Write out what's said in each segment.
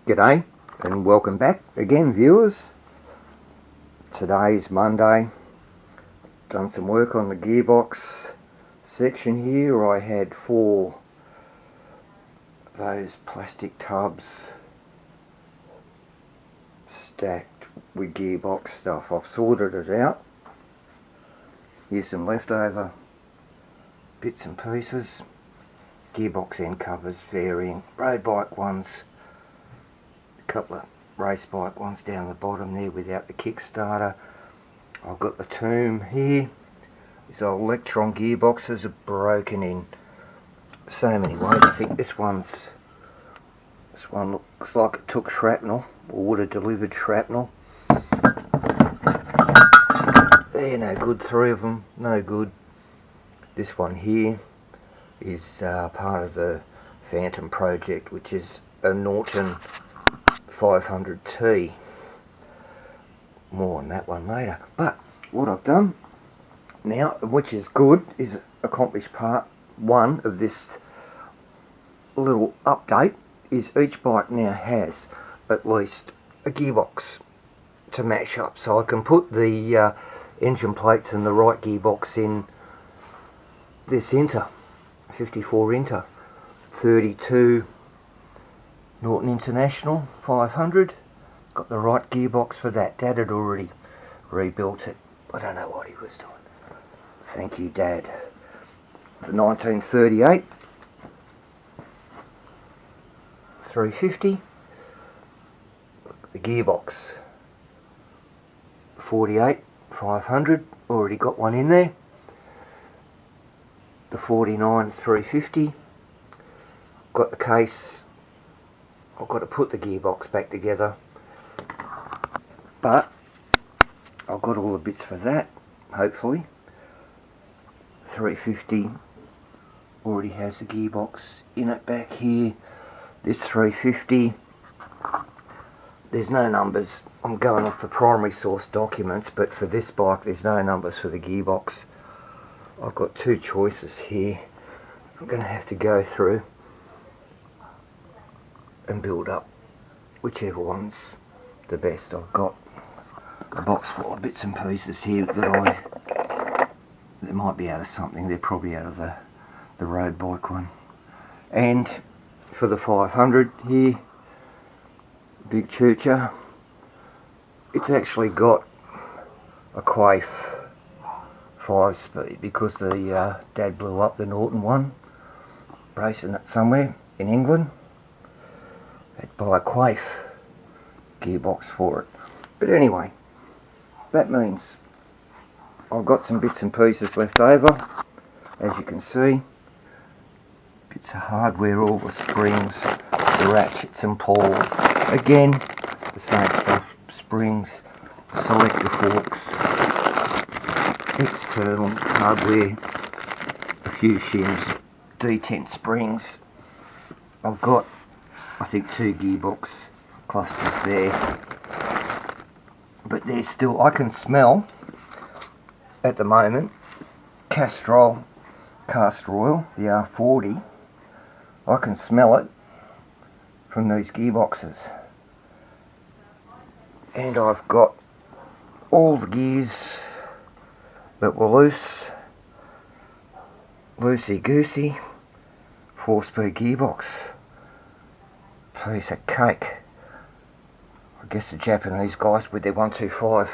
G'day and welcome back again, viewers. Today's Monday. Done some work on the gearbox section here. I had 4 of those plastic tubs stacked with gearbox stuff. I've sorted it out. Here's some leftover bits and pieces. Gearbox end covers varying. Road bike ones. Couple of race bike ones down the bottom there without the kickstarter. I've got the tomb here. These old Electron gearboxes are broken in so many ways. I think this one looks like it took shrapnel, or would have delivered shrapnel. They're no good, 3 of them, no good. This one here is part of the Phantom project, which is a Norton 500T. More on that one later. But what I've done now, which is good, is accomplished part 1 of this little update, is each bike now has at least a gearbox to match up, so I can put the engine plates and the right gearbox in this Inter, 54 Inter, 32 Norton International 500. Got the right gearbox for that. Dad had already rebuilt it. I don't know what he was doing. Thank you, Dad. The 1938 350. The gearbox 48 500. Already got one in there. The 49 350. Got the case. I've got to put the gearbox back together, but I've got all the bits for that, hopefully. 350 already has the gearbox in it back here. This 350, there's no numbers. I'm going off the primary source documents, but for this bike there's no numbers for the gearbox. I've got 2 choices here. I'm going to have to go through and build up whichever one's the best. I've got a box full of bits and pieces here that might be out of something. They're probably out of the road bike one. And for the 500 here, big choocher, it's actually got a Quaife 5-speed because the Dad blew up the Norton one, racing it somewhere in England. Had to buy a Quaife gearbox for it. But anyway, that means I've got some bits and pieces left over, as you can see. Bits of hardware, all the springs, the ratchets and pawls. Again, the same stuff. Springs, selector forks, external hardware, a few shims, detent springs. I've got, I think, 2 gearbox clusters there, but there's still, I can smell at the moment castor oil, the R40. I can smell it from these gearboxes, and I've got all the gears that were loosey goosey, 4-speed gearbox. Piece of cake. I guess the Japanese guys with their 125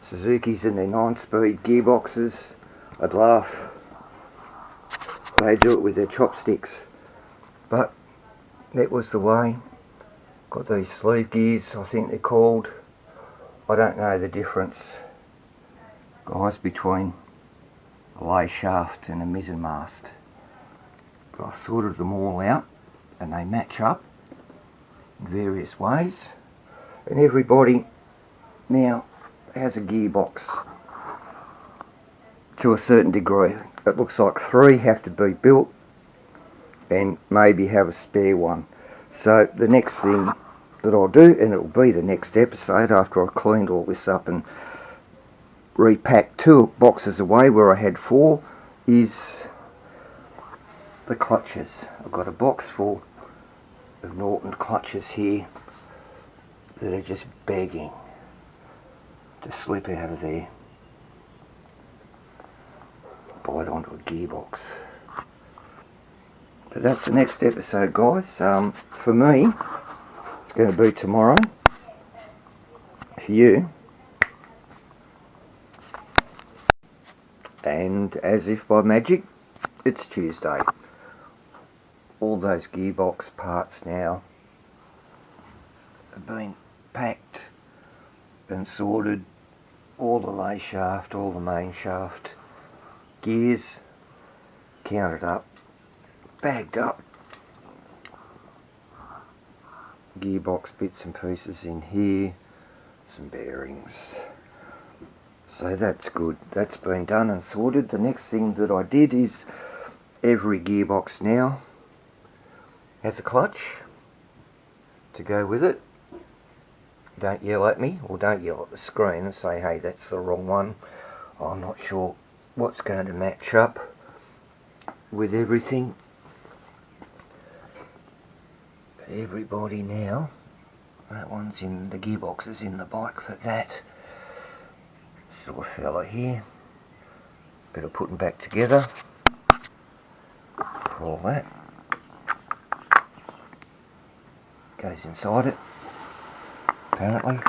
Suzukis and their 9-speed gearboxes, I'd laugh. They do it with their chopsticks, but that was the way. Got these sleeve gears, I think they're called. I don't know the difference, guys, between a lay shaft and a mizzen mast. But I sorted them all out and they match up in various ways, and everybody now has a gearbox to a certain degree. It looks like 3 have to be built and maybe have a spare one. So the next thing that I'll do, and it'll be the next episode after I cleaned all this up and repacked 2 boxes away where I had 4, is the clutches. I've got a box full of Norton clutches here that are just begging to slip out of there, bite onto a gearbox. But that's the next episode, guys. For me, it's going to be tomorrow. For you, and as if by magic, it's Tuesday. All those gearbox parts now have been packed and sorted. All the lay shaft, all the main shaft, gears counted up, bagged up, gearbox bits and pieces in here, some bearings. So that's good. That's been done and sorted. The next thing that I did is every gearbox now has a clutch to go with it. Don't yell at me, or don't yell at the screen and say, hey, that's the wrong one. I'm not sure what's going to match up with everything. Everybody now, that one's in, the gearbox is in the bike for that. This little fella here, bit of putting back together for all that. Goes inside it, apparently.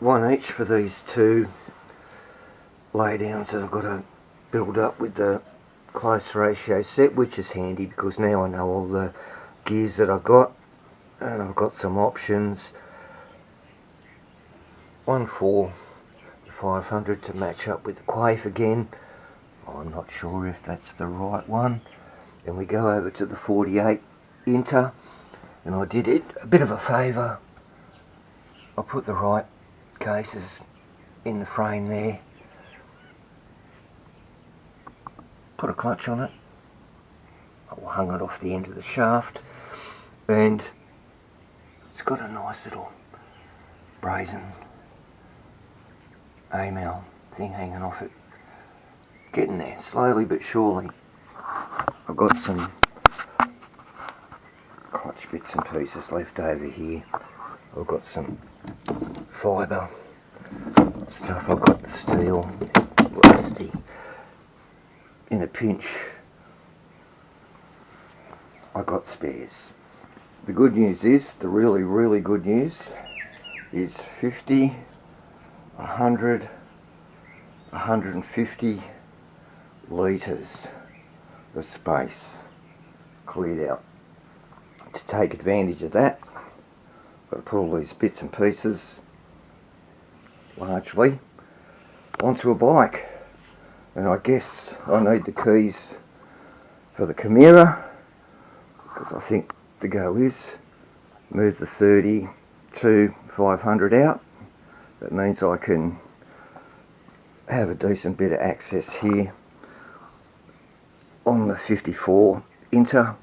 One each for these two laydowns that I've got to build up with the close ratio set, which is handy because now I know all the gears that I've got, and I've got some options. One for 500 to match up with the Quaif again. I'm not sure if that's the right one. Then we go over to the 48 Inter, and I did it a bit of a favour. I put the right cases in the frame there, put a clutch on it, I hung it off the end of the shaft, and it's got a nice little brazen AML thing hanging off it. Getting there, slowly but surely. I've got some clutch bits and pieces left over here. I've got some fibre stuff, I've got the steel, rusty. In a pinch, I got spares. The good news is, the really good news is 50, 100, 150 litres of space cleared out. To take advantage of that, I've got to put all these bits and pieces, largely, onto a bike. And I guess I need the keys for the Chimera, because I think the go is move the 30 to 500 out. That means I can have a decent bit of access here on the 54 Inter,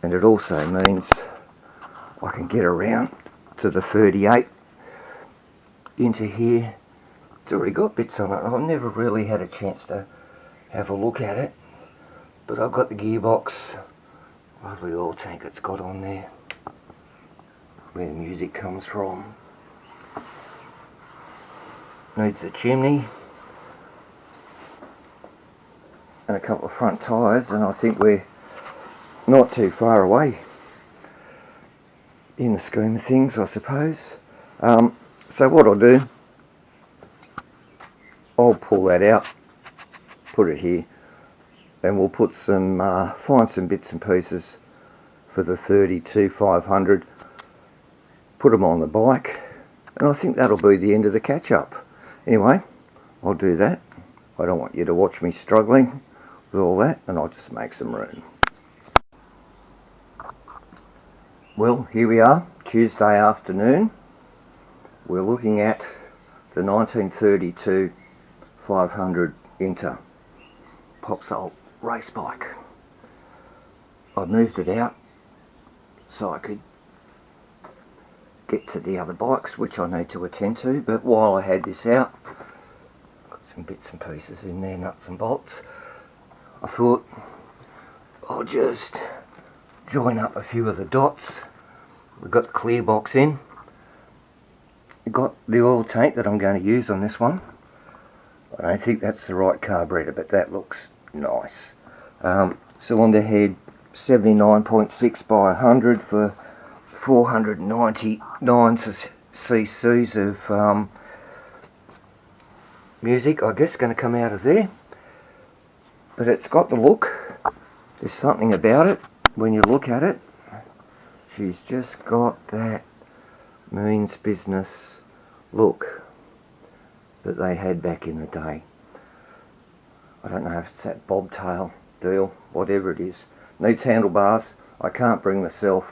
and it also means I can get around to the 38 Inter here. It's already got bits on it. I've never really had a chance to have a look at it, but I've got the gearbox, lovely oil tank it's got on there, where the music comes from. Needs a chimney and a couple of front tyres, and I think we're not too far away in the scheme of things, I suppose. So what I'll do, I'll pull that out, put it here, and we'll put some, find some bits and pieces for the 32 500, put them on the bike, and I think that'll be the end of the catch-up. Anyway, I'll do that. I don't want you to watch me struggling with all that, and I'll just make some room. Well, here we are, Tuesday afternoon. We're looking at the 1932 500 Inter Popsole race bike. I moved it out so I could get to the other bikes, which I need to attend to, but while I had this out, got some bits and pieces in there, nuts and bolts, I thought I'll just join up a few of the dots We've got the clear box in. We've got the oil tank that I'm going to use on this one. I don't think that's the right carburetor, but that looks nice. Cylinder head 79.6 by 100 for 499 cc's of music, I guess, going to come out of there. But it's got the look. There's something about it when you look at it. She's just got that means business look that they had back in the day. I don't know if it's that bobtail deal, whatever it is. Needs handlebars. I can't bring myself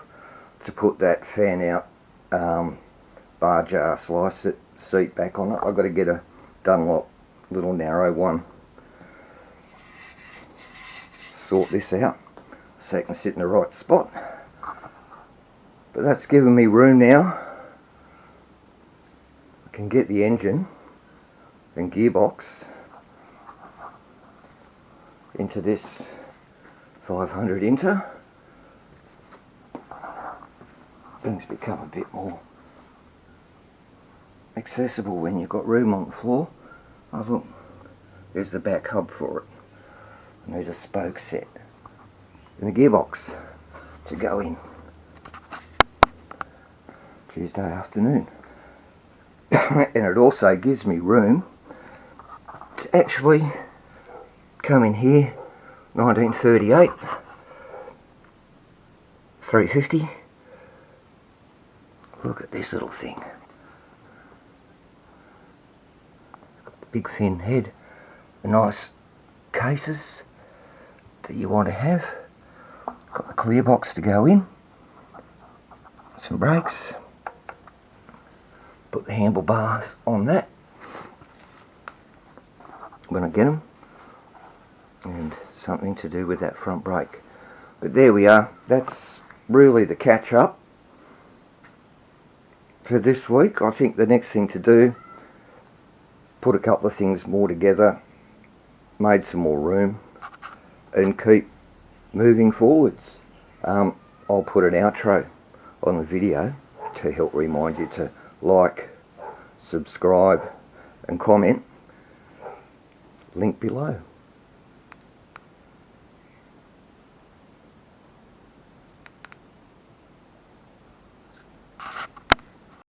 to put that fan out bar jar slice seat back on it. I've got to get a Dunlop little narrow one. Sort this out so it can sit in the right spot. But that's given me room now. I can get the engine and gearbox into this 500 Inter. Things become a bit more accessible when you've got room on the floor. Oh look, there's the back hub for it. I need a spoke set and a gearbox to go in. Tuesday afternoon. And it also gives me room to actually come in here, 1938, 350. Look at this little thing. Big fin head, nice cases that you want to have. Got the clear box to go in, some brakes, put the handlebars on that when I get them, and something to do with that front brake. But there we are. That's really the catch up for this week. I think the next thing to do, put a couple of things more together, made some more room, and keep moving forwards. I'll put an outro on the video to help remind you to like, subscribe and comment. Link below.